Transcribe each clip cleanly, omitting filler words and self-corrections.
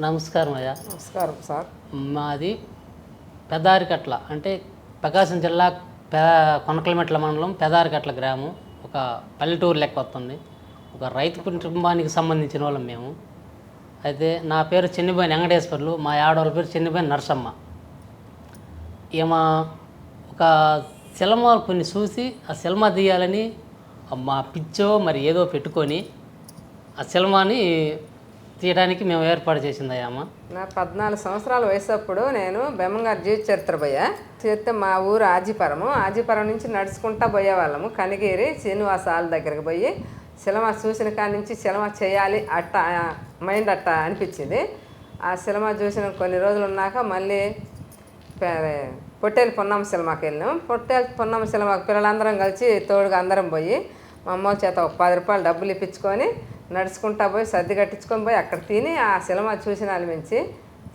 నమస్కారం అయ్యా. నమస్కారం సార్. మాది పెదారికట్ల అంటే ప్రకాశం జిల్లా కొనకలమెట్ల మండలం పెదారికట్ల గ్రామం. ఒక పల్లెటూరు లెక్క వస్తుంది. ఒక రైతు కుటుంబానికి సంబంధించిన వాళ్ళం మేము. అయితే నా పేరు చెన్నిపోయిన వెంకటేశ్వర్లు, మా ఆడవాళ్ళ పేరు చెన్నిపోయిన నరసమ్మ. ఈమె ఒక సినిమా కొన్ని చూసి ఆ సినిమా తీయాలని మా పిచ్చో మరి ఏదో పెట్టుకొని ఆ సినిమాని తీయడానికి మేము ఏర్పాటు చేసింది అయ్యామ. నా 14 సంవత్సరాల వయసు అప్పుడు నేను బెమ్మంగారు జీవిత చరిత్ర పోయా. చేస్తే మా ఊరు ఆజీపురం నుంచి నడుచుకుంటా పోయేవాళ్ళము. కనిగిరి శ్రీనివాస హాల్ దగ్గరికి పోయి సినిమా చూసిన కాడి నుంచి సినిమా చేయాలి అట్ట మైండ్ అట్ట అనిపించింది. ఆ సినిమా చూసిన కొన్ని రోజులు ఉన్నాక మళ్ళీ పొట్టేలు పొన్నమ్మ సినిమాకి వెళ్ళినాం. పొట్టేలు పొన్నమ్మ సినిమాకి పిల్లలందరం కలిసి తోడుగా అందరం పోయి మా అమ్మ చేత ఒక 10 రూపాయలు డబ్బులు ఇప్పించుకొని నడుచుకుంటా పోయి సర్ది కట్టించుకొని పోయి అక్కడ తిని ఆ సినిమా చూసిన అనిపించి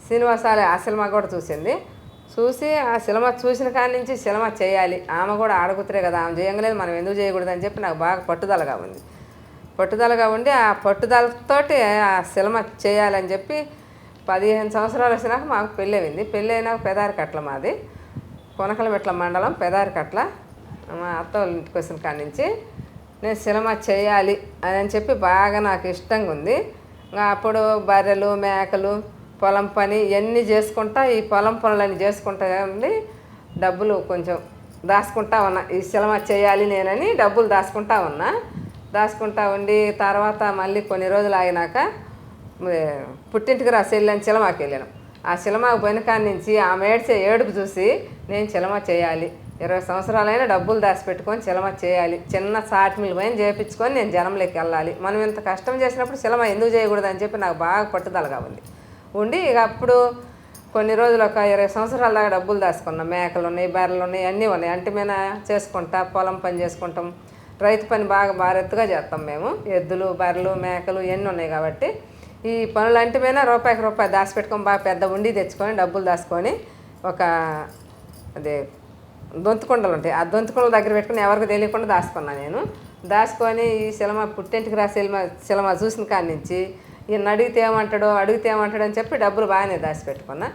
శ్రీనివాసాలే ఆ సినిమా కూడా చూసి ఆ సినిమా చూసిన కాడి నుంచి సినిమా చేయాలి, ఆమె కూడా ఆడకూతురే కదా, ఆమె చేయలేదు, మనం ఎందుకు చేయకూడదు అని చెప్పి నాకు బాగా పట్టుదలగా ఉండి ఆ పట్టుదలతోటి ఆ సినిమా చేయాలని చెప్పి 15 సంవత్సరాలు వచ్చినాక మాకు పెళ్ళి అయింది. పెళ్ళి అయినాక పెదారికట్ల మాది, కొనకలమెట్ల మండలం పెదారికట్ల. మా అత్త వాళ్ళ ఇంటికి వచ్చిన కాడి నుంచి నేను సినిమా చేయాలి అని చెప్పి బాగా నాకు ఇష్టంగా ఉంది. అప్పుడు బర్రెలు మేకలు పొలం పని ఇవన్నీ చేసుకుంటా, ఈ పొలం పనులన్నీ చేసుకుంటా ఉండి డబ్బులు కొంచెం దాచుకుంటా ఉన్నా. ఈ సినిమా చేయాలి నేనని డబ్బులు దాచుకుంటా ఉండి తర్వాత మళ్ళీ కొన్ని రోజులు ఆగినాక పుట్టింటికి రా సెల్లని సినిమాకి వెళ్ళాను. ఆ సినిమాకి పోయిన కాడి నుంచి ఆమె ఏడ్చే ఏడుపు చూసి నేను సినిమా చేయాలి, 20 సంవత్సరాలైనా డబ్బులు దాచిపెట్టుకొని సినిమా చేయాలి, చిన్న సాటిమిల్ పైన చేయించుకొని నేను జనంలోకి వెళ్ళాలి, మనం ఇంత కష్టం చేసినప్పుడు సినిమా ఎందుకు చేయకూడదు అని చెప్పి నాకు బాగా పట్టుదలగా ఉండి ఇక అప్పుడు కొన్ని రోజులు ఒక 20 సంవత్సరాల దాకా డబ్బులు దాచుకున్నాం. మేకలు ఉన్నాయి, బర్రెలు ఉన్నాయి, అన్నీ ఉన్నాయి. అంటి మీద చేసుకుంటా పొలం పని చేసుకుంటాం. రైతు పని బాగా భారెత్తుగా చేస్తాం మేము. ఎద్దులు బర్రెలు మేకలు ఇవన్నీ ఉన్నాయి కాబట్టి ఈ పనులు అంటి మీద రూపాయికి రూపాయి దాచిపెట్టుకొని బాగా పెద్ద ఉండి తెచ్చుకొని డబ్బులు దాచుకొని ఒక అదే దొంతుకుండలు ఉంటాయి, ఆ దొంతుకుండల దగ్గర పెట్టుకుని ఎవరికి తెలియకుండా దాచుకున్నాను నేను. దాచుకొని ఈ సినిమా పుట్టింటికి రా సినిమా చూసిన కాడి నుంచి ఈయన అడిగితే ఏమంటాడో అని చెప్పి డబ్బులు బాగానే దాచిపెట్టుకున్నా.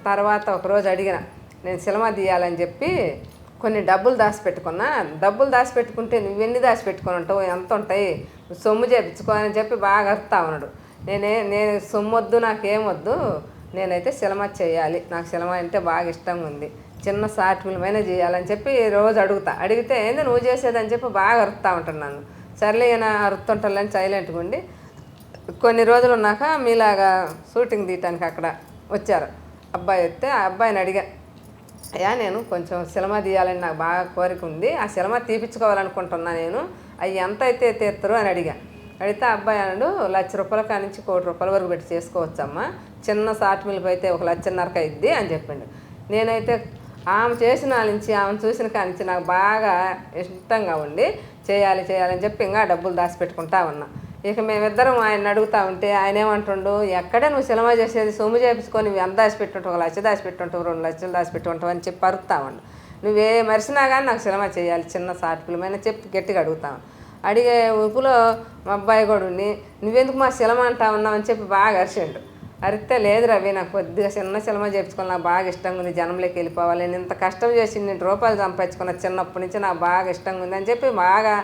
తర్వాత ఒకరోజు అడిగిన నేను సినిమా తీయాలని చెప్పి కొన్ని డబ్బులు దాచిపెట్టుకుంటే నువ్వెన్ని దాచిపెట్టుకొని ఉంటావు, ఎంత ఉంటాయి, సొమ్ము చేపించుకోని చెప్పి బాగా అరుతా ఉన్నాడు. నేను సొమ్ము వద్దు, నాకేమొద్దు, నేనైతే సినిమా చేయాలి, నాకు సినిమా అంటే బాగా ఇష్టంగా ఉంది, చిన్న సాటిమిలమైన చేయాలని చెప్పి రోజు అడిగితే ఏంది నువ్వు చేసేదని చెప్పి బాగా అరుస్తూ ఉంటున్నాను. సర్లే ఈయన అరుతుంటాలని సైలెంట్గా ఉండి కొన్ని రోజులు ఉన్నాక మీలాగా షూటింగ్ తీయటానికి అక్కడ వచ్చారు అబ్బాయి వస్తే ఆ అబ్బాయిని అడిగా, అయ్యా నేను కొంచెం సినిమా తీయాలని నాకు బాగా కోరిక ఉంది, ఆ సినిమా తీపించుకోవాలనుకుంటున్నా, నేను అవి ఎంత అయితే తీస్తారు అని అడిగితే ఆ అబ్బాయి అన్నాడు, ₹1,00,000 కానించి ₹1,00,00,000 వరకు పెట్టి చేసుకోవచ్చమ్మా, చిన్న సాటిమిల్కి అయితే ₹1,50,000 అయింది అని చెప్పిండు. నేనైతే ఆమె చేసిన నుంచి ఆమెను చూసిన కానించి నాకు బాగా ఇష్టంగా ఉండి చేయాలని చెప్పి ఇంకా డబ్బులు దాచిపెట్టుకుంటా ఉన్నా. ఇక మేమిద్దరం ఆయన అడుగుతూ ఉంటే ఆయన ఏమంటుండు, ఎక్కడే నువ్వు సినిమా చేసేది, సొమ్ము చేపించుకొని నువ్వు ఎంత దాచిపెట్టుంటావు, ₹1,00,000 దాచిపెట్టుంటావు, ₹2,00,000 దాచిపెట్టుంటావు అని చెప్పి అరుతా ఉండు. నువ్వే మరిసినా కానీ నాకు సినిమా చేయాలి, చిన్న సాటిపిల్లమైన చెప్పి గట్టిగా అడుగుతాను. అడిగే ఊపులో మా అబ్బాయి కూడా ఉండి నువ్వెందుకు మా సినిమా అంటా ఉన్నావు అని చెప్పి బాగా అరిచిండు. అరిస్తే లేదు రవి, నాకు కొద్దిగా చిన్న సినిమా చేయించుకొని నాకు బాగా ఇష్టంగా ఉంది, జనంలోకి వెళ్ళిపోవాలి, నేను ఇంత కష్టం చేసి ₹2 సంపాదించుకున్న చిన్నప్పటి నుంచి నాకు బాగా ఇష్టంగా ఉంది అని చెప్పి బాగా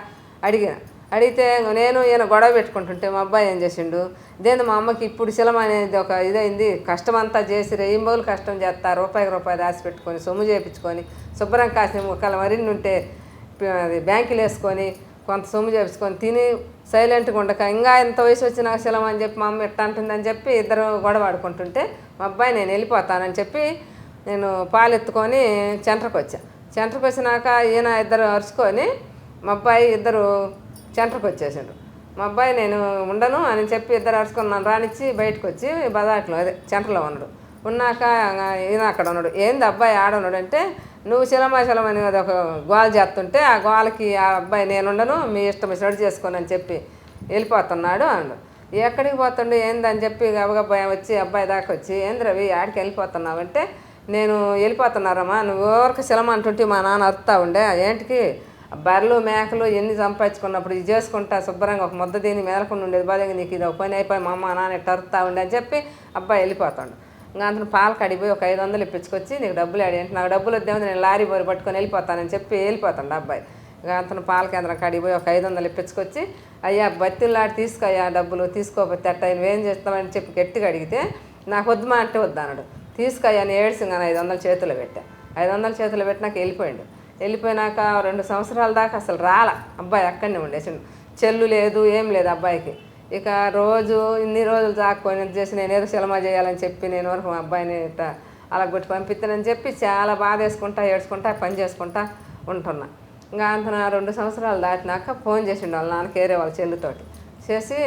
అడిగితే నేను ఈయన గొడవ పెట్టుకుంటుంటే మా అబ్బాయి ఏం చేసిండు, ఇదేంది మా అమ్మకి ఇప్పుడు సినిమా అనేది ఒక ఇదైంది, కష్టం అంతా చేసి రెయింబోలు కష్టం చేస్తా, ₹1 దాచిపెట్టుకొని సొమ్ము చేయించుకొని శుభ్రం కాసిన ఒకవేళ మరిన్ని ఉంటే బ్యాంకులు వేసుకొని కొంత సొమ్ము చేపించుకొని తిని సైలెంట్గా ఉండక ఇంకా ఎంత వయసు వచ్చినా సినిమా అని చెప్పి మా అమ్మ ఎట్లా అంటుందని చెప్పి ఇద్దరు గొడవ ఆడుకుంటుంటే మా అబ్బాయి నేను వెళ్ళిపోతానని చెప్పి నేను పాలు ఎత్తుకొని సెంటర్కి వచ్చినాక ఈయన ఇద్దరు అరుచుకొని మా అబ్బాయి ఇద్దరు సెంటర్కి వచ్చేసాడు. మా అబ్బాయి నేను ఉండను అని చెప్పి ఇద్దరు అరుచుకున్నాను రానిచ్చి బయటకు వచ్చి బజార్లో సెంటర్లో ఉన్నాక ఈయన అక్కడ ఉన్నాడు. ఏంది అబ్బాయి ఆడున్నాడు అంటే, నువ్వు సినిమా అని ఒక గోల చేస్తుంటే ఆ గోలకి ఆ అబ్బాయి నేను ఉండను, మీ ఇష్టం వచ్చినట్టు చేసుకోను అని చెప్పి వెళ్ళిపోతున్నాడు అన్నాడు. ఎక్కడికి పోతుండే ఏందని చెప్పి గబగబ్బాయి వచ్చి అబ్బాయి దాకా వచ్చి ఏంది రవి ఆడికి వెళ్ళిపోతున్నావు అంటే, నేను వెళ్ళిపోతున్నారమ్మా, నువ్వు ఎవరికి సినిమా అంటుంటే మా నాన్న అరుతా ఉండే ఏంటికి బర్రెలు మేకలు ఎన్ని సంపాదించుకున్నప్పుడు ఇది చేసుకుంటా శుభ్రంగా ఒక ముద్ద దీన్ని మేలకుండా ఉండేది బాగా నీకు ఇది ఒక పని అయిపోయి మా అమ్మ నాన్న టరుతా ఉండి అని చెప్పి అబ్బాయి వెళ్ళిపోతాడు. ఇంకా అంతను పాలు కడిపోయి ఒక 500 ఇప్పించుకొచ్చి నీకు డబ్బులు ఆడి అంటే నాకు డబ్బులు వద్దేమో నేను లారీ బోరి పట్టుకొని వెళ్ళిపోతానని చెప్పి వెళ్ళిపోతాడు అబ్బాయి. ఇంకా అంతను పాల కేంద్రం కడిపోయి ఒక 500 ఇప్పించుకొచ్చి అయ్యా బత్తిలాడి తీసుకో అయ్యా డబ్బులు తీసుకోకపోతే అట్ట నువ్వేం చేస్తామని చెప్పి గట్టిగా అడిగితే నాకు వద్దుమా అంటే వద్దన్నాడు. తీసుకయ్యా అని ఏడ్చింగాను 500 చేతులు పెట్టా. 500 చేతులు పెట్టినాక వెళ్ళిపోయాడు. వెళ్ళిపోయినాక 2 సంవత్సరాల దాకా అసలు రాలా అబ్బాయి అక్కడనే ఉండేసిండు. చెల్లు లేదు ఏం లేదు అబ్బాయికి. ఇక రోజు ఇన్ని రోజులు దాక్కొని చేసి నేనేదో సినిమా చేయాలని చెప్పి నేను వరకు మా అబ్బాయిని అలా కొట్టి పంపిస్తానని చెప్పి చాలా బాధ వేసుకుంటా ఏడ్చుకుంటా పని చేసుకుంటా ఉంటున్నా. ఇంకా అంత 2 సంవత్సరాలు దాటినాక ఫోన్ చేసిండు వాళ్ళ నాన్నకి వేరే వాళ్ళ చెల్లితోటి చేసి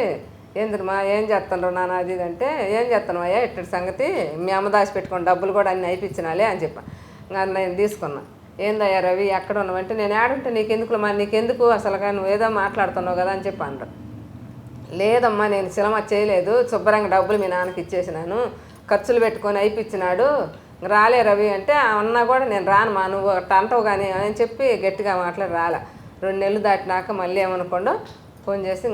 ఏందిమా ఏం చేస్తాను నాన్న అది అంటే ఏం చేస్తాను అయ్యా ఇట్టడి సంగతి మీ అమ్మ దాచి పెట్టుకుని డబ్బులు కూడా అన్నీ అయిపించినాలే అని చెప్పా. ఇంకా నేను తీసుకున్నా. ఏందయ్యా రవి ఎక్కడ ఉన్నావంటే నేను ఆడుంటే నీకెందుకు మరి నీకెందుకు అసలుగా నువ్వు ఏదో మాట్లాడుతున్నావు కదా అని చెప్పి అన్నారు. లేదమ్మా నేను సినిమా చేయలేదు శుభ్రంగా డబ్బులు మీ నాన్నకి ఇచ్చేసినాను ఖర్చులు పెట్టుకొని అయిపించినాడు రాలే రవి అంటే అన్నా కూడా నేను రానమ్మా నువ్వు అంటావు కానీ అని చెప్పి గట్టిగా మాట్లాడి రాలే. 2 నెలలు దాటినాక మళ్ళీ ఏమనుకోండు ఫోన్ చేసి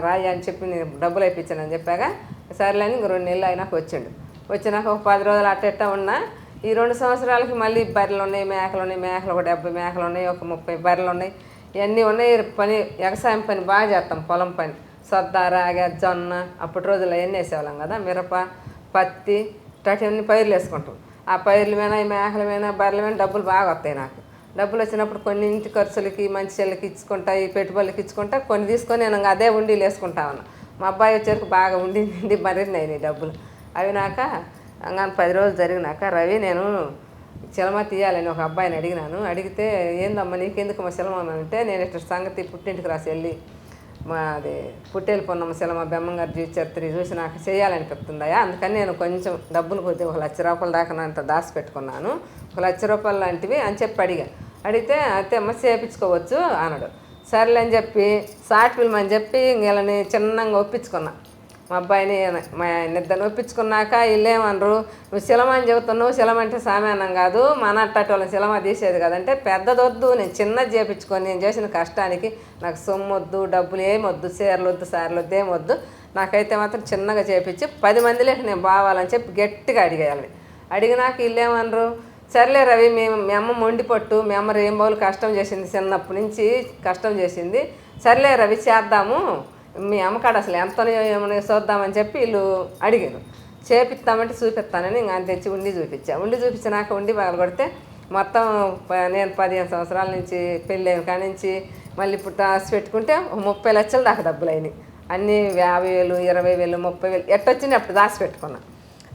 రాయి అని చెప్పి నేను డబ్బులు అయిపించానని చెప్పాక సరేలేని ఇంక 2 నెలలు అయినాక వచ్చిండు. వచ్చినాక ఒక 10 రోజులు అట్ట ఉన్నా. ఈ 2 సంవత్సరాలకి మళ్ళీ బర్రెలు ఉన్నాయి మేకలు ఉన్నాయి మేకలు ఒక 70 మేకలు ఉన్నాయి ఒక 30 బర్రెలు ఉన్నాయి ఇవన్నీ ఉన్నాయి. పని వ్యవసాయం పని బాగా చేస్తాం పొలం పని సొద్ద రాగ జొన్న అప్పటి రోజుల్లో ఎన్ని వేసేవాళ్ళం కదా మిరప పత్తి ఇట్లాంటివన్నీ పైర్లు వేసుకుంటాం. ఆ పైర్ల మీద ఈ మేకల మీద బర్రెల మీద డబ్బులు బాగా వస్తాయి నాకు. డబ్బులు వచ్చినప్పుడు కొన్ని ఇంటి ఖర్చులకి మంచి చెల్లెకి ఇచ్చుకుంటా ఈ పెట్టుబడులకి ఇచ్చుకుంటా కొన్ని తీసుకొని నేను అదే ఉండీలు వేసుకుంటా ఉన్నా. మా అబ్బాయి వచ్చేసరికి బాగా ఉండి మరిన్నాయి డబ్బులు. అవి నాక ఇంకా 10 రోజులు జరిగినాక రవి నేను సినిమా తీయాలని ఒక అబ్బాయిని అడిగినాను. అడిగితే ఏందమ్మా నీకెందుకు మా సినిమా అంటే నేను ఇట్లా సంగతి పుట్టింటికి రాసి వెళ్ళి మాది పుట్టేలు పొన్నమ్మ సినిమా బెమ్మంగారు జీవిచరిత్ర చూసి నాకు చేయాలనిపిస్తుందయా అందుకని నేను కొంచెం డబ్బులు కొద్దిగా 1 లక్ష రూపాయల దాకా అంత దాచి పెట్టుకున్నాను 1 లక్ష రూపాయలు లాంటివి అని చెప్పి అడిగితే అయితే అమ్మ చేయించుకోవచ్చు అన్నాడు. సరేలే అని చెప్పి షార్ట్ ఫిల్మ్ అని చెప్పి వీళ్ళని చిన్నగా ఒప్పించుకున్నా. మా అబ్బాయిని మా నిద్రని ఒప్పించుకున్నాక వీళ్ళేమనరు నువ్వు సినిమా అని చెబుతున్నావు సినిమా అంటే సామాన్యం కాదు మన అట్టటి వాళ్ళని సినిమా తీసేది కదంటే పెద్దదొద్దు నేను చిన్నది చేయించుకొని నేను చేసిన కష్టానికి నాకు సొమ్ము వద్దు డబ్బులు ఏమొద్దు చీరలు వద్దు సార్లు వద్దు ఏమొద్దు నాకైతే మాత్రం చిన్నగా చేయించి 10 మందిలోకి నేను బావాలని చెప్పి గట్టిగా అడిగేయాలని. అడిగినాక వీళ్ళేమనరు సర్లే రవి మీ అమ్మ మొండి పట్టు మీ అమ్మ రేంబోలు కష్టం చేసింది చిన్నప్పటి నుంచి కష్టం చేసింది సర్లే రవి చేద్దాము మీ అమ్మకాడ అసలు ఎంతనో ఏమో చూద్దామని చెప్పి వీళ్ళు అడిగారు. చేపిస్తామంటే చూపిస్తానని ఇంకా తెచ్చి ఉండి చూపించినాక ఉండి పగల కొడితే మొత్తం నేను 15 సంవత్సరాల నుంచి పెళ్ళైన కాడి నుంచి మళ్ళీ ఇప్పుడు దాచి పెట్టుకుంటే 30 లక్షలు దాకా డబ్బులు అయినాయి. అన్నీ 50,000 20,000 30,000 ఎట్టొచ్చినాయి అప్పుడు దాచి పెట్టుకున్నా.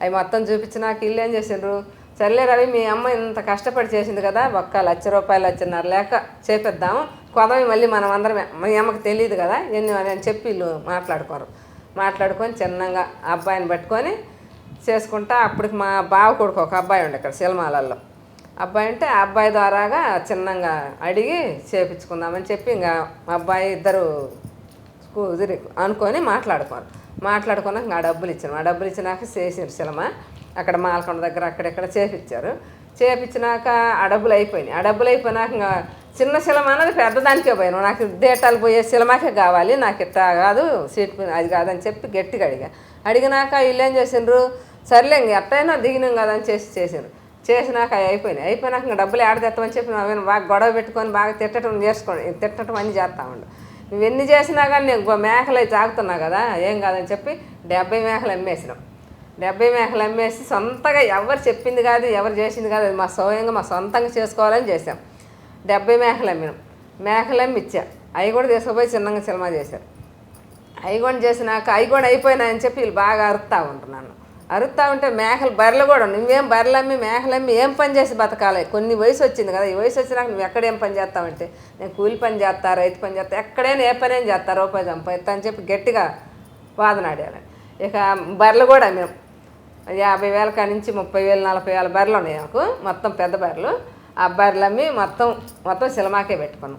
అవి మొత్తం చూపించినాక వీళ్ళు ఏం చేసిండ్రు సర్లే రవి మీ అమ్మ ఇంత కష్టపడి చేసింది కదా 1 లక్ష రూపాయలు 1,50,000 లేక చేపిద్దాము కొదవి మళ్ళీ మనం అందరం మీ అమ్మకి తెలియదు కదా ఎన్ని అని చెప్పి వీళ్ళు మాట్లాడుకొని చిన్నగా అబ్బాయిని పట్టుకొని చేసుకుంటా. అప్పటికి మా బావ కొడుకు ఒక అబ్బాయి ఉండే ఇక్కడ సినిమాలలో అబ్బాయి ఉంటే ఆ అబ్బాయి ద్వారాగా చిన్నగా అడిగి చేపించుకుందామని చెప్పి ఇంకా మా అబ్బాయి ఇద్దరు అనుకొని మాట్లాడుకున్నాక ఆ డబ్బులు ఇచ్చినాక చేసినారు సినిమా అక్కడ మాలకొండ దగ్గర అక్కడెక్కడ చేపించినాక ఆ డబ్బులు అయిపోయినాక ఇంకా చిన్న సినిమా అన్నది పెద్దదానికే పోయాను నాకు డేటాలు పోయే సినిమాకే కావాలి నాకు ఇట్లా కాదు సీట్ అది కాదని చెప్పి గట్టిగా అడిగినాక వీళ్ళు ఏం చేసిండ్రు సర్లే ఇంక ఎట్టయినా దిగినాం కదా అని చేసినాక అయిపోయినాక ఇంకా డబ్బులు ఏడదెత్తమని చెప్పి నేను బాగా గొడవ పెట్టుకొని బాగా తిట్టడం అన్నీ చేస్తా ఉండు. నువ్వెన్ని చేసినా కానీ నేను మేకలు అయితే తాగుతున్నా కదా ఏం కాదని చెప్పి 70 మేకలు అమ్మేసినాం. 70 మేకలు అమ్మేసి సొంతగా ఎవరు చెప్పింది కాదు ఎవరు చేసింది కాదు అది మా స్వయంగా మా సొంతంగా చేసుకోవాలని చేసాం. 70 మేకలు అమ్మి ఇచ్చా. అవి కూడా తీసుకుపోయి చిన్నగా సినిమా చేశారు. అవి కూడా చేసినాక అవి కూడా అయిపోయినాయని చెప్పి వీళ్ళు బాగా అరుతా ఉంటే మేకలు బర్రెలు కూడా నువ్వేం బర్రెలమ్మి మేకలమ్మి ఏం పని చేసి బతకాలి కొన్ని వయసు వచ్చింది కదా ఈ వయసు వచ్చినాక నువ్వు ఎక్కడేం పని చేస్తావంటే నేను కూలి పని చేస్తా రైతు పని చేస్తా ఎక్కడైనా ఏ పని ఏం చేస్తా రూపాయి సంపాదిస్తా అని చెప్పి గట్టిగా వాదనాడాలి. ఇక బర్రెలు కూడా మేము 50,000 కాడి నుంచి 30,000 40,000 బర్రెలు ఉన్నాయి నాకు మొత్తం పెద్ద బర్రెలు. ఆ బర్రెలమ్మి మొత్తం సినిమాకే పెట్టుకొని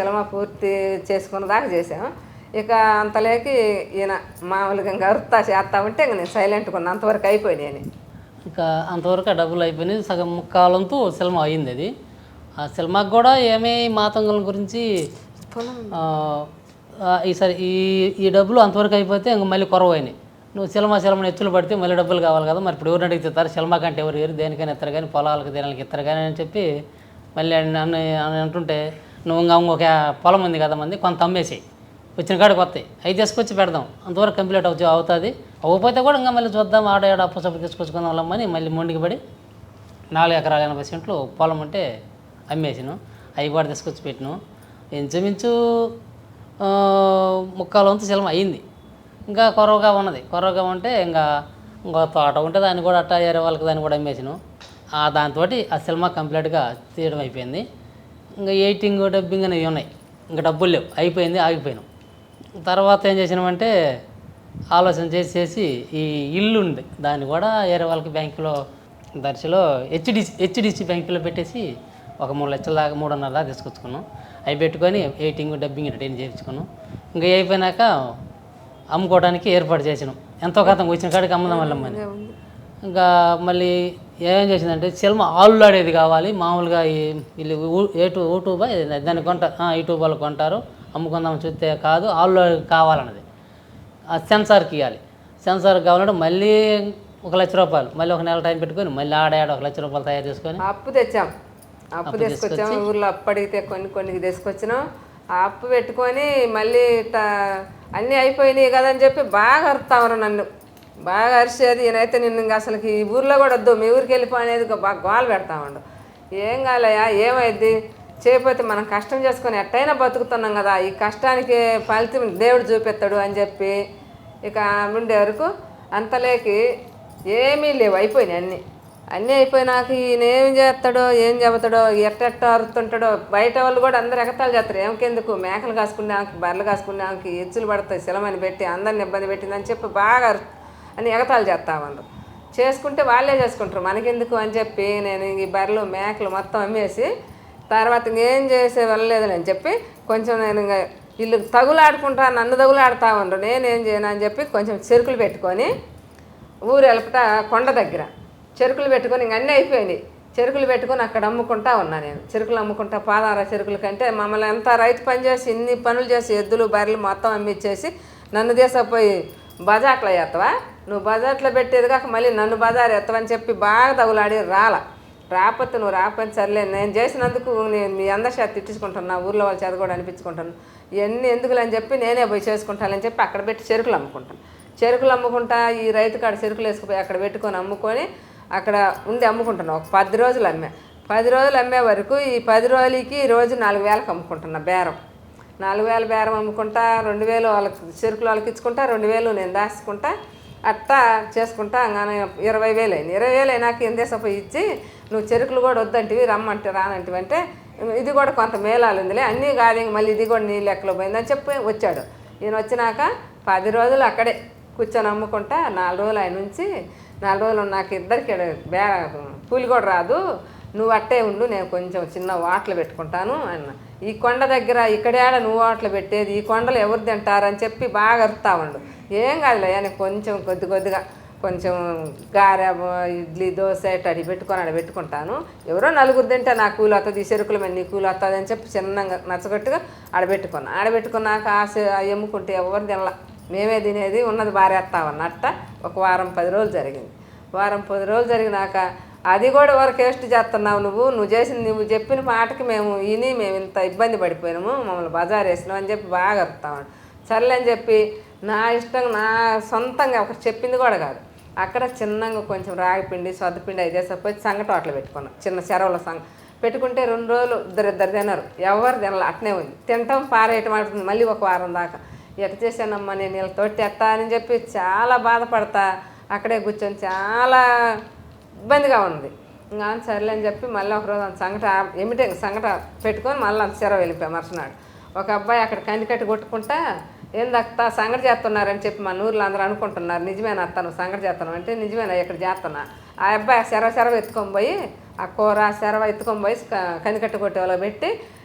సినిమా పూర్తి చేసుకున్న దాకా చేసాము. ఇక అంతలేకి ఈయన మామూలుగా ఇంకా అరుతా చేస్తా ఉంటే ఇంక నేను సైలెంట్గా ఉన్నా అంతవరకు అయిపోయినాయి అని. ఇంకా అంతవరకు ఆ డబ్బులు అయిపోయినాయి సగం కాలంతో సినిమా అయింది. అది ఆ సినిమాకి కూడా ఏమీ మాతంగుల గురించి ఈసారి ఈ డబ్బులు అంతవరకు అయిపోతే ఇంక మళ్ళీ కొరవైనాయి. నువ్వు సినిమా ఎత్తులు పడితే మళ్ళీ డబ్బులు కావాలి కదా, మరి ఇప్పుడు ఎవరిని అడిగితే ఇస్తారు, సినిమా కంటే ఎవరు ఏరు దేనికైనా ఇస్తారు కానీ పొలాలకు దేనికి ఇస్తారు కానీ అని చెప్పి మళ్ళీ అని అంటుంటే, నువ్వు ఇంకా ఇంకొక పొలం ఉంది కదా మంది, కొంత అమ్మేసేయి, వచ్చిన కాడికి వస్తాయి, అవి తీసుకొచ్చి పెడదాం, అంతవరకు కంప్లీట్ అవుతుంది. అవ్వకపోతే కూడా ఇంకా మళ్ళీ చూద్దాం, ఆడ అప్పు సప్పు తీసుకొచ్చుకుందాం వాళ్ళమ్మని మళ్ళీ మొండికి పడి 4 ఎకరాల 80 సెంట్లు పొలం ఉంటే అమ్మేసాను. అవి కూడా తీసుకొచ్చి పెట్టినాను. ఇంచుమించు 3/4 వంతు సినిమా అయింది. ఇంకా కొరవగా ఉంటే ఇంకా ఇంకో తోట ఉంటే దాన్ని కూడా అట్టా వేరే వాళ్ళకి దాన్ని కూడా అమ్మేసాను. దాంతో ఆ సినిమా కంప్లీట్గా తీయడం అయిపోయింది. ఇంకా ఎడిటింగ్ డబ్బింగ్ అనేవి ఉన్నాయి, ఇంకా డబ్బులు లేవు, అయిపోయింది, ఆగిపోయినాం. తర్వాత ఏం చేసినామంటే ఆలోచన చేసి ఈ ఇల్లు ఉంది దాన్ని కూడా వేరే వాళ్ళకి బ్యాంకులో దర్శిలో హెచ్డిసి బ్యాంకులో పెట్టేసి ఒక 3 లక్షల దాకా 3.5 దాకా తీసుకొచ్చుకున్నాం. అవి పెట్టుకొని ఎడిటింగ్ డబ్బింగ్ రిటైన్ చేయించుకున్నాం. ఇంకా అయిపోయినాక అమ్ముకోవడానికి ఏర్పాటు చేసినాం. ఎంతో కాతం వచ్చిన కాడికి అమ్ముదాం వాళ్ళమ్మని. ఇంకా మళ్ళీ ఏమేం చేసిందంటే సినిమా ఆళ్ళు ఆడేది కావాలి, మామూలుగా వీళ్ళు యూట్యూబ్ దాన్ని యూట్యూబ్ వాళ్ళు కొంటారు, అమ్ముకుందాం చూస్తే కాదు, ఆళ్ళు కావాలన్నది. సెన్సార్కి ఇవ్వాలి, సెన్సార్కి కావాలంటే మళ్ళీ 1 లక్ష రూపాయలు, మళ్ళీ 1 నెల టైం పెట్టుకొని మళ్ళీ ఆడ 1 లక్ష రూపాయలు తయారు చేసుకొని అప్పు తీసుకొచ్చాం. ఊళ్ళో అప్పు అడిగితే కొన్ని తీసుకొచ్చినాం. ఆ అప్పు పెట్టుకొని మళ్ళీ అన్నీ అయిపోయినాయి కదని చెప్పి బాగా అరుతామరు, నన్ను బాగా అరిచేది. నేనైతే నిన్ను ఇంకా అసలుకి ఈ ఊర్లో కూడా వద్దు, మీ ఊరికి వెళ్ళిపోనేది బాగా గోలు పెడతామండు. ఏం కాలయా, ఏమైద్ది, చేయకపోతే మనం కష్టం చేసుకొని ఎట్టయినా బతుకుతున్నాం కదా, ఈ కష్టానికి ఫలితం దేవుడు చూపెత్తాడు అని చెప్పి ఇక ఉండే వరకు అంతలేకి ఏమీ లేవు, అయిపోయినాయి అన్నీ అయిపోయినాక ఈయన ఏం చేస్తాడో ఏం చెబుతాడో ఎట్ట అరుతుంటాడో. బయట వాళ్ళు కూడా అందరు ఎగతాలు చేస్తారు, ఏమకెందుకు మేకలు కాసుకున్నాకి బర్రెలు కాసుకున్నాకి ఎచ్చులు పడతాయి శిలమని పెట్టి అందరిని ఇబ్బంది పెట్టిందని చెప్పి బాగా అని ఎగతాలు చేస్తామన్నారు. చేసుకుంటే వాళ్ళే చేసుకుంటారు, మనకెందుకు అని చెప్పి నేను ఈ బర్రెలు మేకలు మొత్తం అమ్మేసి తర్వాత ఇంకేం చేసే వెళ్ళలేదని అని చెప్పి కొంచెం నేను ఇంకా వీళ్ళు తగులాడుకుంటా, నన్ను తగులాడుతూ ఉండరు, నేనేం చేయను అని చెప్పి కొంచెం చెరుకులు పెట్టుకొని ఊరు వెలపట కొండ దగ్గర చెరుకులు పెట్టుకొని ఇంక అన్నీ అయిపోయినాయి. చెరుకులు పెట్టుకొని అక్కడ అమ్ముకుంటా ఉన్నా నేను. చెరుకులు అమ్ముకుంటా, పాదార చెరుకుల కంటే మమ్మల్ని ఎంత రైతు పని చేసి ఇన్ని పనులు చేసి ఎద్దులు బర్రెలు మొత్తం అమ్మిచ్చేసి నన్ను తీసుకుపోయి బజార్లో ఎత్తవా, నువ్వు బజార్లో పెట్టేది కాక మళ్ళీ నన్ను బజార్ ఎత్తవని చెప్పి బాగా తగులాడి రాకపోతే నువ్వు రాకపోతే సర్లే, నేను చేసినందుకు నేను మీ అందరి చేత తిట్టించుకుంటాను, నా ఊర్లో వాళ్ళు చేత కూడా అనిపించుకుంటాను, ఇవన్నీ ఎందుకులని చెప్పి నేనే పోయి చేసుకుంటానని చెప్పి అక్కడ పెట్టి చెరుకులు అమ్ముకుంటా ఈ రైతు కాడ చెరుకులు వేసుకుపోయి అక్కడ పెట్టుకొని అమ్ముకొని అక్కడ ఉండి అమ్ముకుంటున్నా. ఒక 10 రోజులు అమ్మా. 10 రోజులు అమ్మే వరకు ఈ 10 రోజులకి రోజు 4,000కి అమ్ముకుంటున్నా బేరం. 4,000 బేరం అమ్ముకుంటా, 2,000 వాళ్ళకి చెరుకులు వాళ్ళకి ఇచ్చుకుంటా, 2,000 నేను దాచుకుంటా, అట్టా చేసుకుంటా. కానీ 20,000 అయింది. 20,000 అయినాక ఏం దేశపోయి ఇచ్చి నువ్వు చెరుకులు కూడా వద్దంటివి రమ్మంటే రానంటివి అంటే ఇది కూడా కొంత మేళాలు ఉందిలే, అన్నీ కాదు ఇంక మళ్ళీ ఇది కూడా నీ లెక్కలో పోయిందని చెప్పి వచ్చాడు. ఈయన వచ్చినాక 10 రోజులు అక్కడే కూర్చొని అమ్ముకుంటా. 4 రోజులు ఆయన నుంచి 4 రోజులు నాకు ఇద్దరికి కూలి కూడా రాదు, నువ్వు అట్టే ఉండు, నేను కొంచెం చిన్న వాటలు పెట్టుకుంటాను అన్న. ఈ కొండ దగ్గర ఇక్కడేడ నువ్వు వాటలు పెట్టేది, ఈ కొండలు ఎవరు తింటారని చెప్పి బాగా అరుతా ఉండు. ఏం కాదులే నేను కొంచెం కొద్దిగా కొంచెం గారె ఇడ్లీ దోశ అడి పెట్టుకుంటాను, ఎవరో 4 తింటే నా కూలి వస్తుంది, ఈ చెరుకుల మీద నీ కూలి వస్తుంది అని చెప్పి చిన్నగా నచ్చగట్టుగా ఆడబెట్టుకున్నాక ఎమ్ముకుంటే ఎవరు తినలా, మేమే తినేది, ఉన్నది బారేస్తామన్న. అట్ట ఒక వారం 10 రోజులు జరిగింది. వారం 10 రోజులు జరిగినాక అది కూడా ఎవరు టేస్ట్ చేస్తున్నావు నువ్వు చెప్పిన మాటకి మేము ఇంత ఇబ్బంది పడిపోయినాము, మమ్మల్ని బజార్ వేసినావు అని చెప్పి బాగా అరుతామని. సర్లే అని చెప్పి నా ఇష్టం, నా సొంతంగా ఒకటి చెప్పింది కూడా కాదు, అక్కడ చిన్నగా కొంచెం రాగిపిండి సొద్దపిండి అయితే పోయి సంగటి వాటలు పెట్టుకున్నాం, చిన్న చెరవల పెట్టుకుంటే 2 రోజులు ఇద్దరు తిన్నారు, ఎవరు తినాలి, అట్నే ఉంది. తినటం పారేయటం ఆడుతుంది. మళ్ళీ ఒక వారం దాకా ఎట్ట చేశానమ్మా నేను వీళ్ళతోటి ఎట్టా అని చెప్పి చాలా బాధపడతా అక్కడే కూర్చొని చాలా ఇబ్బందిగా ఉంది. ఇంకా సర్లే అని చెప్పి మళ్ళీ ఒకరోజు సంగట పెట్టుకొని మళ్ళీ చెరవ వెళ్ళిపోయా. మరుసనాడు ఒక అబ్బాయి అక్కడ కందికట్టి కొట్టుకుంటా, ఏందక్తా సంగటి చేస్తున్నారని చెప్పి మన ఊర్లో అందరూ అనుకుంటున్నారు, నిజమేనా అత్త నువ్వు సంగటి చేస్తున్నావు అంటే నిజమేనా ఇక్కడ చేస్తున్నా. ఆ అబ్బాయి చెరవ ఎత్తుకొని పోయి ఆ కూర చెరవ ఎత్తుకొని పోయి కందికట్టు కొట్టే వాళ్ళకి పెట్టి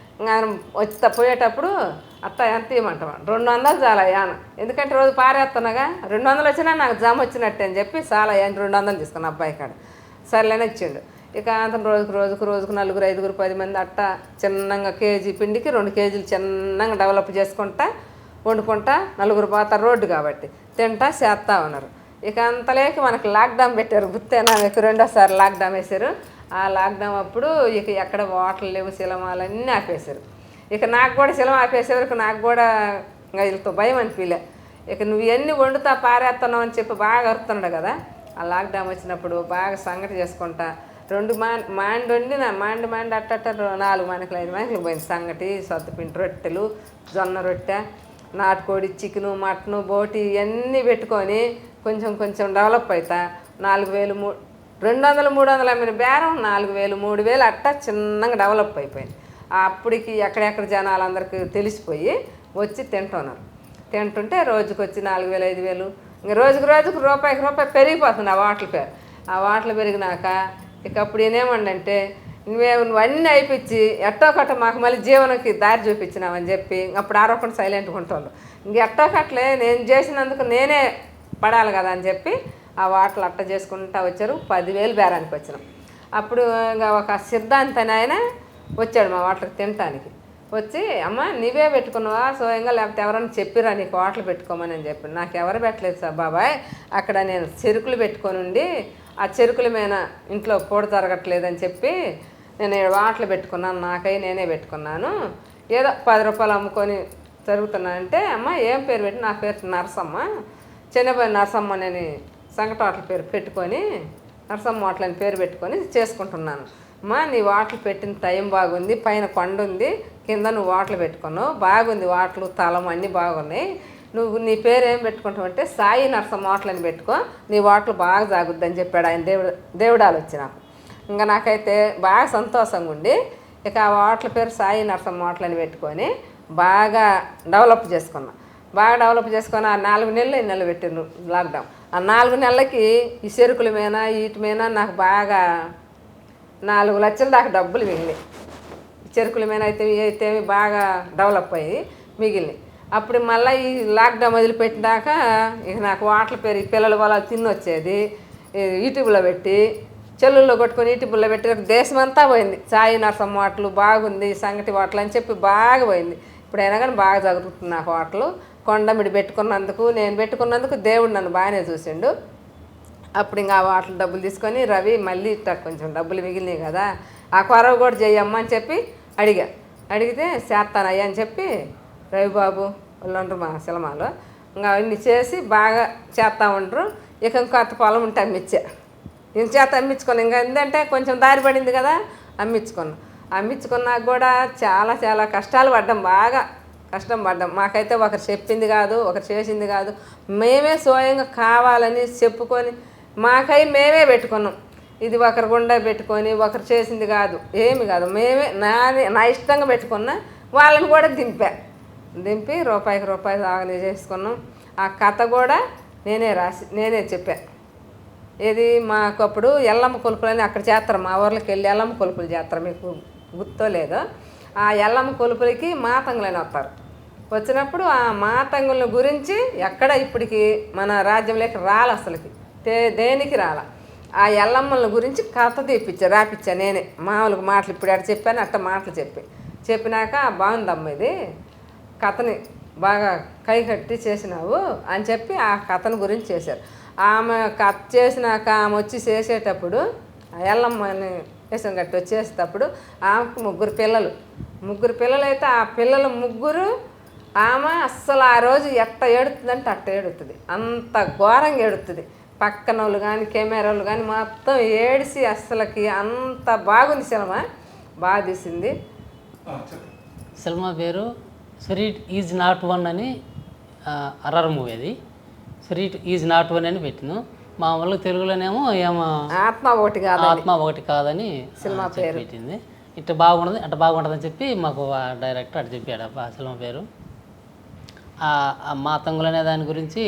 ఆయన వచ్చి పోయేటప్పుడు అత్త ఎంత ఇవ్వమంటావా, 200 చాలా యాన, ఎందుకంటే రోజు పారేస్తున్నాగా 200 వచ్చినా నాకు జమ వచ్చినట్టు అని చెప్పి చాలా 200 తీసుకున్నా అబ్బాయి కాడ. సర్లేనే ఇచ్చిండు. ఇక అంత రోజుకు నలుగురు 5 10 మంది అట్ట చిన్నగా కేజీ పిండికి 2 కేజీలు చిన్నగా డెవలప్ చేసుకుంటా వండుకుంటా నలుగురు పోతారు రోడ్డు కాబట్టి తింటా చేస్తా ఉన్నారు. ఇక అంతలేక మనకు లాక్డౌన్ పెట్టారు. గుర్తేనా మీకు? రెండోసారి లాక్డౌన్ వేశారు. ఆ లాక్డౌన్ అప్పుడు ఇక ఎక్కడ హోటల్ లేవు, సినిమాలన్నీ ఆపేశారు. ఇక నాకు కూడా సినిమా ఆపేసే వరకు నాకు కూడా ఇంకా వీళ్ళతో భయం అనిపించలే. ఇక నువ్వు ఎన్ని వండుతా పారేస్తున్నావు అని చెప్పి బాగా అరుతున్నాడు కదా. ఆ లాక్డౌన్ వచ్చినప్పుడు బాగా సంగటి చేసుకుంటా 2 మాండి వండిన మాండి అట్ట 4 మానికలు 5 మానికలు పోయింది. సంగటి, సొత్తపిండి రొట్టెలు, జొన్న రొట్టె, నాటుకోడి, చికెను, మటను, బోటి ఇవన్నీ పెట్టుకొని కొంచెం డెవలప్ అవుతా 4,000 200 300 అమ్మిన బేరం 4,000 3,000 అట్టా చిన్నగా డెవలప్ అయిపోయింది. అప్పటికి ఎక్కడెక్కడ జనాలు అందరికీ తెలిసిపోయి వచ్చి తింటుంటే రోజుకి వచ్చి 4,000 5,000 ఇంకా రోజుకు రూపాయి పెరిగిపోతుంది ఆ వాటల పేరు. ఆ వాటలు పెరిగినాక ఇక అప్పుడు నేనేమండంటే నువ్వు అన్నీ అయిపించి ఎట్టో కట్ట మాకు మళ్ళీ జీవనకి దారి చూపించినామని చెప్పి అప్పుడు ఆరోపణ సైలెంట్గా ఉంటాను. ఇంక ఎట్టో కట్టలే నేను చేసినందుకు నేనే పడాలి కదా అని చెప్పి ఆ వాటలు అట్ట చేసుకుంటా వచ్చారు. 10,000 బేరానికి వచ్చినాం. అప్పుడు ఇంకా ఒక సిద్ధాంతి అని ఆయన వచ్చాడు మా వాటలకు తినటానికి. వచ్చి అమ్మ నీవే పెట్టుకున్నావా స్వయంగా లేకపోతే ఎవరైనా చెప్పిరా నీకు వాటలు పెట్టుకోమని అని చెప్పి. నాకు ఎవరు పెట్టలేదు సార్ బాబాయ్, అక్కడ నేను చెరుకులు పెట్టుకొని ఉండి ఆ చెరుకుల మీద ఇంట్లో పూట జరగట్లేదని చెప్పి నేను వాటలు పెట్టుకున్నాను, నాకై నేనే పెట్టుకున్నాను, ఏదో 10 రూపాయలు అమ్ముకొని జరుగుతున్నానంటే అమ్మ ఏం పేరు పెట్టి నా పేరు నరసమ్మ, చిన్నపోయి నరసమ్మ నేను సంగటి వాటల పేరు పెట్టుకొని నరసమ్మ వాటలని పేరు పెట్టుకొని చేసుకుంటున్నాను. అమ్మా నీ వాటలు పెట్టిన టైం బాగుంది, పైన కొండ ఉంది, కింద నువ్వు వాటలు పెట్టుకున్నావు బాగుంది, వాటలు తలం అన్నీ బాగున్నాయి, నువ్వు నీ పేరు ఏం పెట్టుకుంటావు అంటే సాయి నరసమ్మ వాటలని పెట్టుకో, నీ వాటలు బాగా జాగుద్దని చెప్పాడు ఆయన. దేవుడాలు వచ్చి నాకు ఇంకా నాకైతే బాగా సంతోషంగా ఉండి ఇక ఆ వాటల పేరు సాయి నరసమ్మ వాటలని పెట్టుకొని బాగా డెవలప్ చేసుకున్నా. ఆ 4 నెలలు 5 నెలలు పెట్టిండ్రు లాక్డౌన్. ఆ 4 నెలలకి ఈ చెరుకుల మీద వీటి మీద నాకు బాగా 4 లక్షల దాకా డబ్బులు మిగిలినాయి. చెరుకుల మీద అయితే బాగా డెవలప్ అయ్యి మిగిలినాయి. అప్పుడు మళ్ళీ ఈ లాక్డౌన్ వదిలిపెట్టినాక ఇక నాకు వాటల పేరు పిల్లల వల్ల తినొచ్చేది యూట్యూబ్లో పెట్టి చెల్లుల్లో కొట్టుకొని యూట్యూబ్లో పెట్టి దేశమంతా పోయింది. సాయి నరసమ్మ వాటలు బాగుంది, సంగటి వాటలు అని చెప్పి బాగా పోయింది. ఇప్పుడైనా కానీ బాగా జరుగుతుంది నాకు వాటలు. కొండమిడి నేను పెట్టుకున్నందుకు దేవుడు నన్ను బాగానే చూసిండు. అప్పుడు ఇంకా ఆ వాటలు డబ్బులు తీసుకొని రవి మళ్ళీ కొంచెం డబ్బులు మిగిలినాయి కదా ఆ కొరవ కూడా చేయమ్మా అని చెప్పి అడిగితే చేస్తానయ్యా అని చెప్పి రవిబాబు వాళ్ళు ఉండరు మా సినిమాలో ఇంకా అవన్నీ చేసి బాగా చేస్తూ ఉండరు. ఇక కొత్త పొలం ఉంటే నేను చేత అమ్మించుకున్నాను. ఇంకా ఏంటంటే కొంచెం దారి పడింది కదా అమ్మించుకున్నాక కూడా చాలా కష్టాలు పడ్డాం, బాగా కష్టం పడ్డాం. మాకైతే ఒకరు చెప్పింది కాదు, ఒకరు చేసింది కాదు, మేమే స్వయంగా కావాలని చెప్పుకొని మాకై మేమే పెట్టుకున్నాం. ఇది ఒకరి గుండా పెట్టుకొని ఒకరు చేసింది కాదు, ఏమి కాదు, మేమే నా ఇష్టంగా పెట్టుకున్నా. వాళ్ళని కూడా దింపి రూపాయికి రూపాయి సాగని చేసుకున్నాం. ఆ కథ కూడా నేనే చెప్పా. ఇది మాకు అప్పుడు ఎల్లమ్మ కొలుపులని అక్కడ చేస్తారు, మా ఊర్లోకి వెళ్ళి ఎల్లమ్మ కొలుపులు చేస్తారు, మీకు గుర్తో లేదో. ఆ ఎల్లమ్మ కొలుపులకి మాతంగులని వస్తారు. వచ్చినప్పుడు ఆ మాతంగుల గురించి ఎక్కడ ఇప్పటికి మన రాజ్యంలోకి అసలుకి దేనికి ఆ ఎల్లమ్మల గురించి కథ రాపిచ్చా నేనే. మామూలుగా మాటలు ఇప్పుడు అట్ట చెప్పాను, అట్ట మాటలు చెప్పినాక బాగుందమ్మ ఇది కథని బాగా కైకట్టి చేసినావు అని చెప్పి ఆ కథను గురించి చేశారు. ఆమె కథ చేసినాక ఆమె వచ్చి చేసేటప్పుడు ఎల్లమ్మని వేసం కట్టి వచ్చేసేటప్పుడు ఆమెకు 3 పిల్లలు అయితే ఆ పిల్లలు 3 ఆమె అస్సలు ఆ రోజు ఎట్ట ఏడుతుందంటే అట్ట ఏడుతుంది, అంత ఘోరంగా ఏడుతుంది. పక్కన వాళ్ళు కానీ కెమెరాలు కానీ మొత్తం ఏడిసి అస్సలకి అంత బాగుంది సినిమా, బాగా తీసింది. సినిమా పేరు స్వీట్ ఈజ్ నాట్ వన్ అని అర్రర్ మూవీ. అది స్వీట్ ఈజ్ నాట్ వన్ అని పెట్టిను. మామూలుగా తెలుగులోనేమో ఏమో ఆత్మ ఒకటి కాదని సినిమా పేరు పెట్టింది. ఇట్లా బాగుంటుంది అట్లా బాగుంటుందని చెప్పి మాకు డైరెక్టర్ అటు చెప్పాడు ఆ సినిమా పేరు. ఆ మాతంగులు అనే దాని గురించి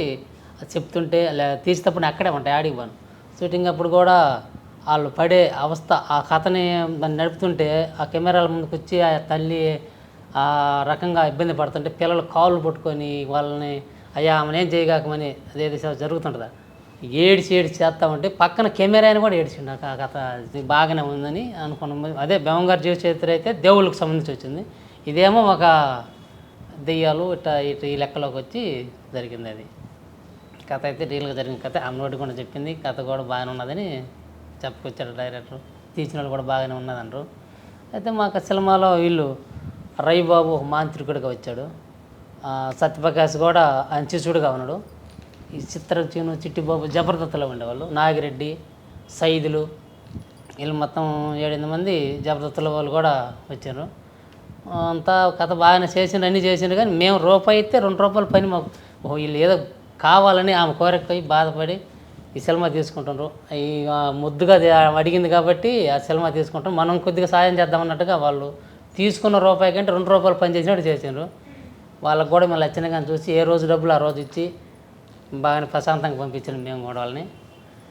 చెప్తుంటే తీసేటప్పుడు అక్కడే ఉంటాయి ఆడికి పోను షూటింగ్ అప్పుడు కూడా వాళ్ళు పడే అవస్థ ఆ కథని దాన్ని నడుపుతుంటే ఆ కెమెరాల ముందుకు వచ్చి ఆ తల్లి ఆ రకంగా ఇబ్బంది పడుతుంటే పిల్లలు కాళ్ళు పట్టుకొని వాళ్ళని అయ్యా ఆమెనేం చేయగాకమని అదేది జరుగుతుంటుందా ఏడిచి చేస్తామంటే పక్కన కెమెరాని కూడా ఏడిచిండు ఆ కథ ఇది బాగానే ఉందని అనుకున్నాం. అదే బెవంగారు జీవ చరిత్ర అయితే దేవుళ్ళకి సంబంధించి వచ్చింది, ఇదేమో ఒక దెయ్యాలు ఇట్లా ఈ లెక్కలోకి వచ్చి జరిగింది. అది కథ అయితే రియల్గా జరిగిన కథ. అమ్మనోటి కూడా చెప్పింది, కథ కూడా బాగానే ఉన్నదని చెప్పుకొచ్చాడు డైరెక్టర్. తీసిన వాళ్ళు కూడా బాగానే ఉన్నదంటారు. అయితే మాకు సినిమాలో వీళ్ళు రవిబాబు ఒక మాంత్రికుడిగా వచ్చాడు, సత్యప్రకాష్ కూడా ఆయన శిష్యుడిగా ఉన్నాడు. ఈ చిత్రచీను చిట్టిబాబు జబర్దత్తులో ఉండేవాళ్ళు, నాగిరెడ్డి సైదులు వీళ్ళు మొత్తం 7-8 మంది జబర్దత్తుల వాళ్ళు కూడా వచ్చారు. అంతా కథ బాగానే చేసిండ్రు, అన్నీ చేసిండ్రు. కానీ మేము రూపాయి అయితే 2 రూపాయల పని మాకు వీళ్ళు ఏదో కావాలని ఆమె కోరికపై బాధపడి ఈ సినిమా తీసుకుంటున్నారు. ఇక ముద్దుగా అడిగింది కాబట్టి ఆ సినిమా తీసుకుంటాం, మనం కొద్దిగా సాయం చేద్దామన్నట్టుగా వాళ్ళు తీసుకున్న రూపాయి కంటే 2 రూపాయలు పని చేసినట్టు చేసిండ్రు. వాళ్ళకి కూడా మళ్ళీ వచ్చిన కానీ చూసి ఏ రోజు డబ్బులు ఆ రోజు ఇచ్చి బాగానే ప్రశాంతంగా పంపించాను మేము కూడా వాళ్ళని.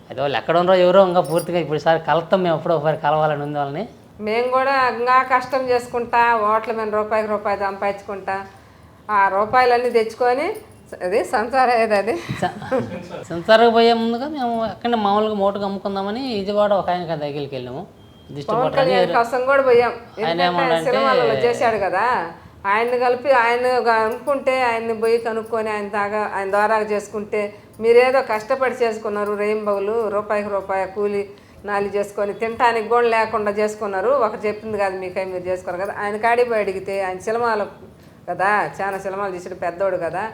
అయితే వాళ్ళు ఎక్కడ ఉన్నారో ఎవరో ఇంకా పూర్తిగా ఇప్పుడు ఈసారి కలుస్తాం, మేము ఎప్పుడో ఒకసారి కలవాలని ఉంది వాళ్ళని. మేము కూడా ఇంకా కష్టం చేసుకుంటా ఓట్ల మీద రూపాయి సంపాదించుకుంటా ఆ రూపాయలన్నీ తెచ్చుకొని అది సంసారం ఏది అది సంసారం పోయే ముందుగా మేము అక్కడనే మామూలుగా మూటగా అమ్ముకుందామని విజయవాడ ఒక ఆయన దగ్గరికి వెళ్ళాము. పవన్ కళ్యాణ్ కోసం కూడా పోయాం, ఎందుకంటే సినిమాలలో చేశాడు కదా, ఆయన్ని కలిపి ఆయన అనుకుంటే ఆయన్ని పోయి కనుక్కొని ఆయన ద్వారా చేసుకుంటే మీరేదో కష్టపడి చేసుకున్నారు, రెయింబౌలు రూపాయి కూలి నాలి చేసుకొని తినటానికి కూడా లేకుండా చేసుకున్నారు. ఒకటి చెప్పింది కాదు మీకై మీరు చేసుకున్నారు కదా, ఆయన కాడిపోయి అడిగితే ఆయన సినిమాలు కదా చాలా సినిమాలు తీసాడు పెద్దోడు కదా,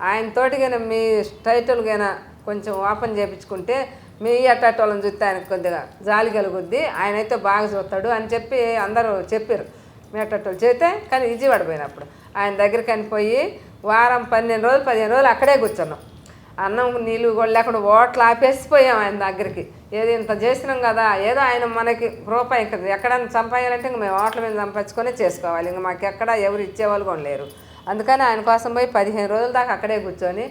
ఆయన తోటికైనా మీ టైటిల్కైనా కొంచెం ఓపెన్ చేయించుకుంటే మీ అట్టాటోళ్ళని చూస్తే ఆయనకు కొద్దిగా జాలి కలుగుద్ది, ఆయన అయితే బాగా చూస్తాడు అని చెప్పి అందరూ చెప్పారు. మీ అట్టాటోళ్ళు చేస్తే కానీ విజయవాడ పోయినప్పుడు ఆయన దగ్గరికి అని పోయి వారం 12 రోజులు 15 రోజులు అక్కడే కూర్చున్నాం. అన్నం నీళ్ళు కూడా లేకుండా ఓట్లు ఆపేసిపోయాం ఆయన దగ్గరికి. ఏది ఇంత చేసినాం కదా, ఏదో ఆయన మనకి రూపాయి ఇంకా ఎక్కడైనా సంపాదించాలంటే ఇంక మేము ఓట్ల మీద సంపాదించుకొని చేసుకోవాలి, ఇంక మాకు ఎక్కడ ఎవరు ఇచ్చేవాళ్ళు కూడా లేరు. అందుకని ఆయన కోసం పోయి 15 రోజుల దాకా అక్కడే కూర్చొని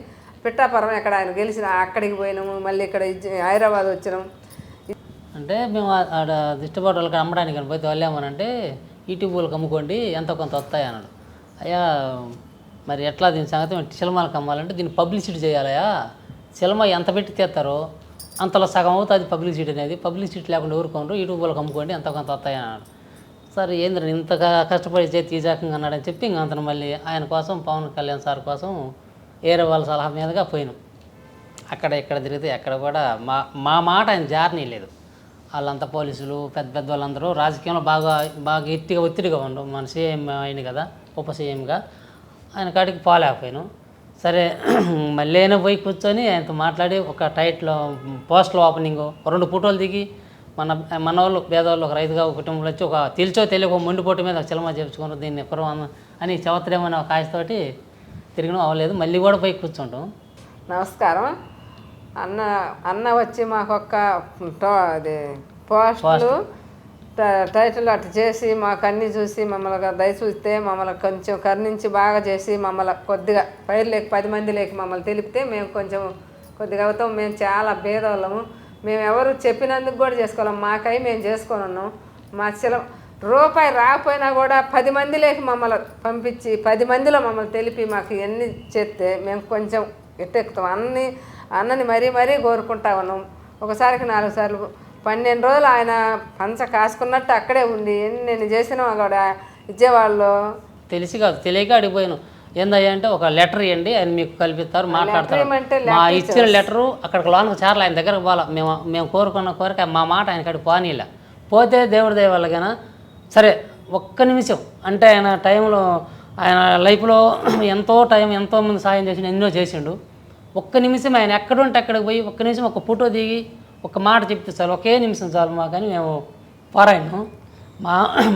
పిట్టాపురం ఎక్కడ ఆయన గెలిచిన అక్కడికి పోయినాము, మళ్ళీ ఇక్కడ హైదరాబాద్ వచ్చినాం. అంటే మేము ఆడ దిష్టిబాటు వాళ్ళకి అమ్మడానికి అని పోతే వాళ్ళు ఏమనంటే యూట్యూబ్లకు అమ్ముకోండి ఎంతో కొంత వస్తాయి అన్నాడు. అయ్యా మరి ఎట్లా దీని సంగతి సినిమాలకు అమ్మాలంటే దీన్ని పబ్లిసిటీ చేయాలయా, సినిమా ఎంత పెట్టి తీస్తారో అంతలో సగం అవుతుంది పబ్లిసిటీ అనేది, పబ్లిసిటీ లేకుండా ఊరుకోండి యూట్యూబ్లకు అమ్ముకోండి ఎంతో కొంత వస్తాయి అన్నాడు. సరే ఏంద్ర ఇంతగా కష్టపడి తీసాకంగా అన్నాడని చెప్పి ఇంక అంతను మళ్ళీ ఆయన కోసం పవన్ కళ్యాణ్ సార్ కోసం ఏరే వాళ్ళ సలహా మీదుగా పోయినాం. అక్కడ ఇక్కడ తిరిగితే ఎక్కడ కూడా మా మాట ఆయన జారనీ లేదు. వాళ్ళంతా పోలీసులు పెద్ద వాళ్ళందరూ రాజకీయంలో బాగా ఎత్తిగా ఒత్తిడిగా ఉండవు. మన సీఎం అయింది కదా, ఉప సీఎంగా ఆయన కాడికి పోలేకపోయాను. సరే మళ్ళీ అయినా పోయి కూర్చొని ఆయనతో మాట్లాడి ఒక టైట్లో పోస్టల్ ఓపెనింగ్ 2 ఫోటోలు దిగి మన వాళ్ళు పేదవాళ్ళు ఒక రైతుగా ఒక కుటుంబంలో వచ్చి ఒక తెలియక మొండిపోటు మీద ఒక సినిమా చేయించుకున్నారు, దీన్ని కురవ అని చవత్రేమని ఒక ఆశతోటి తిరిగినాం, అవ్వలేదు. మళ్ళీ కూడా పోయి కూర్చుంటాం. నమస్కారం అన్న వచ్చి మాకొక్క అది పోస్టులు టైటిల్ అటు చేసి మాకు అన్నీ చూసి మమ్మల్ని దయచూస్తే మమ్మల్ని కొంచెం కరుణించి బాగా చేసి మమ్మల్ని కొద్దిగా పైరు లేక 10 మంది లేక మమ్మల్ని తెలిపితే మేము కొంచెం కొద్దిగా అవుతాం. మేము చాలా భేదవాళ్ళము, మేము ఎవరు చెప్పినందుకు కూడా చేసుకోలేం, మాకై మేము చేసుకొని ఉన్నాం. మా రూపాయి రాకపోయినా కూడా 10 మంది లేక మమ్మల్ని పంపించి 10 మందిలో మమ్మల్ని తెలిపి మాకు ఎన్ని చేస్తే మేము కొంచెం ఎట్టెక్కుతాం. అన్నని మరీ కోరుకుంటా ఉన్నాం. ఒకసారికి 4 సార్లు 12 రోజులు ఆయన పంచ కాసుకున్నట్టు అక్కడే ఉండి నేను చేసినా కూడా ఇచ్చేవాళ్ళు తెలిసి కాదు తెలియక అడిగిపోయాను. ఏందయ్యా అంటే ఒక లెటర్ ఇవ్వండి ఆయన మీకు కల్పిస్తారు మాట్లాడతారు. మా ఇచ్చిన లెటరు అక్కడికి లోనికి చేరాలి, ఆయన దగ్గరకు పోవాలి. మేము కోరుకున్న కోరిక మా మాట ఆయన కాడికి పోనీలా. పోతే దేవుడి దయ వల్లగానా సరే ఒక్క నిమిషం అంటే ఆయన టైంలో ఆయన లైఫ్లో ఎంతోమంది సాయం చేసి ఎన్నో చేసిండు. ఒక్క నిమిషం ఆయన ఎక్కడుంటే అక్కడికి పోయి ఒక్క నిమిషం ఒక ఫోటో దిగి ఒక మాట చెప్తే చాలు, ఒకే నిమిషం చాలు మా కానీ మేము పోరాయను.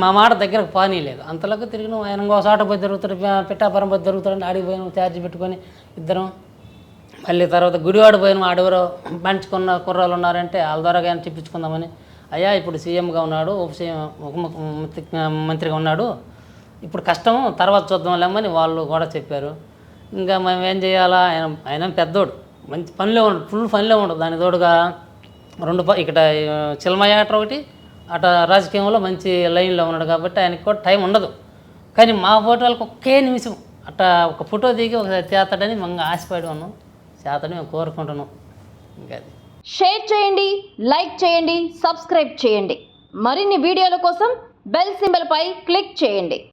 మా మాట దగ్గరకు పోనీలేదు. అంతలోకి తిరిగినాం. ఆయన ఇంకోసాట పోయి తిరుగుతాడు, పిట్టాపురం పోయి తిరుగుతాడు, ఆడికి పోయినాం ఛార్జ్ పెట్టుకొని ఇద్దరం. మళ్ళీ తర్వాత గుడివాడ పోయినాం, ఆడెవరో పంచుకున్న కుర్రాళ్ళు ఉన్నారంటే వాళ్ళ ద్వారా కానీ చెప్పించుకుందామని. అయ్యా ఇప్పుడు సీఎంగా ఉన్నాడు, మంత్రిగా ఉన్నాడు, ఇప్పుడు కష్టం తర్వాత చూద్దాంలేమని వాళ్ళు కూడా చెప్పారు. ఇంకా మేము ఏం చేయాలా, ఆయన పెద్దోడు మంచి పనిలో ఉండడు, ఫుల్ పనిలో ఉండదు. దాని తోడుగా ఇక్కడ చిల్మయాటర్ ఒకటి అట రాజకీయంలో మంచి లైన్లో ఉన్నాడు కాబట్టి ఆయనకి కూడా టైం ఉండదు. కానీ మా ఫోటోలకు ఒకే నిమిషం అట్ట ఒక ఫోటో దిగి ఒకసారి చేస్తాడని మేము ఆశపడి ఉన్నాం, చేతని మేము కోరుకుంటున్నాం. ఇంకా అది షేర్ చేయండి, లైక్ చేయండి, సబ్స్క్రైబ్ చేయండి. మరిన్ని వీడియోల కోసం బెల్ సింబల్ పై క్లిక్ చేయండి.